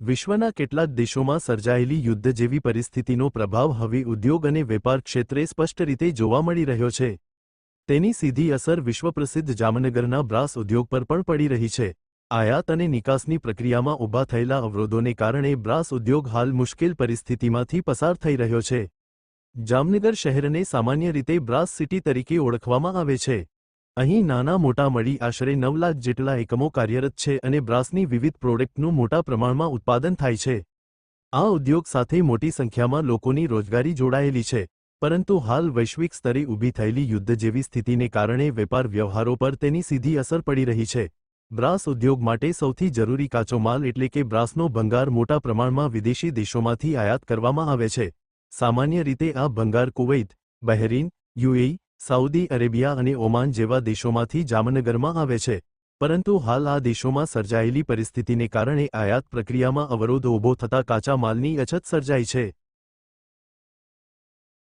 વિશ્વના કેટલાક દેશોમાં સર્જાયેલી યુદ્ધ જેવી પરિસ્થિતિનો પ્રભાવ હવે ઉદ્યોગ અને વેપાર ક્ષેત્રે સ્પષ્ટ રીતે જોવા મળી રહ્યો છે। તેની સીધી અસર વિશ્વપ્રસિદ્ધ જામનગરના બ્રાસ ઉદ્યોગ પર પણ પડી રહી છે। આયાત અને નિકાસની પ્રક્રિયામાં ઊભા થયેલા અવરોધોને કારણે બ્રાસ ઉદ્યોગ હાલ મુશ્કેલ પરિસ્થિતિમાંથી પસાર થઈ રહ્યો છે। જામનગર શહેરને સામાન્ય રીતે બ્રાસ સિટી તરીકે ઓળખવામાં આવે છે। અહીં નાના મોટા મળી આશરે 9 લાખ જેટલા એકમો કાર્યરત છે અને બ્રાસની વિવિધ પ્રોડક્ટનું મોટા પ્રમાણમાં ઉત્પાદન થાય છે। આ ઉદ્યોગ સાથે મોટી સંખ્યામાં લોકોની રોજગારી જોડાયેલી છે, પરંતુ હાલ વૈશ્વિક સ્તરે ઊભી થયેલી યુદ્ધ જેવી સ્થિતિને કારણે વેપાર વ્યવહારો પર તેની સીધી અસર પડી રહી છે। બ્રાસ ઉદ્યોગ માટે સૌથી જરૂરી કાચો માલ એટલે કે બ્રાસનો ભંગાર મોટા પ્રમાણમાં વિદેશી દેશોમાંથી આયાત કરવામાં આવે છે। સામાન્ય રીતે આ ભંગાર Kuwait, Bahrain, UAE, Saudi Arabia અને ઓમાન જેવા દેશોમાંથી જામનગરમાં આવે છે, પરંતુ હાલ આ દેશોમાં સર્જાયેલી પરિસ્થિતિને કારણે આયાત પ્રક્રિયામાં અવરોધ ઊભો થતા કાચા માલની અછત સર્જાઈ છે।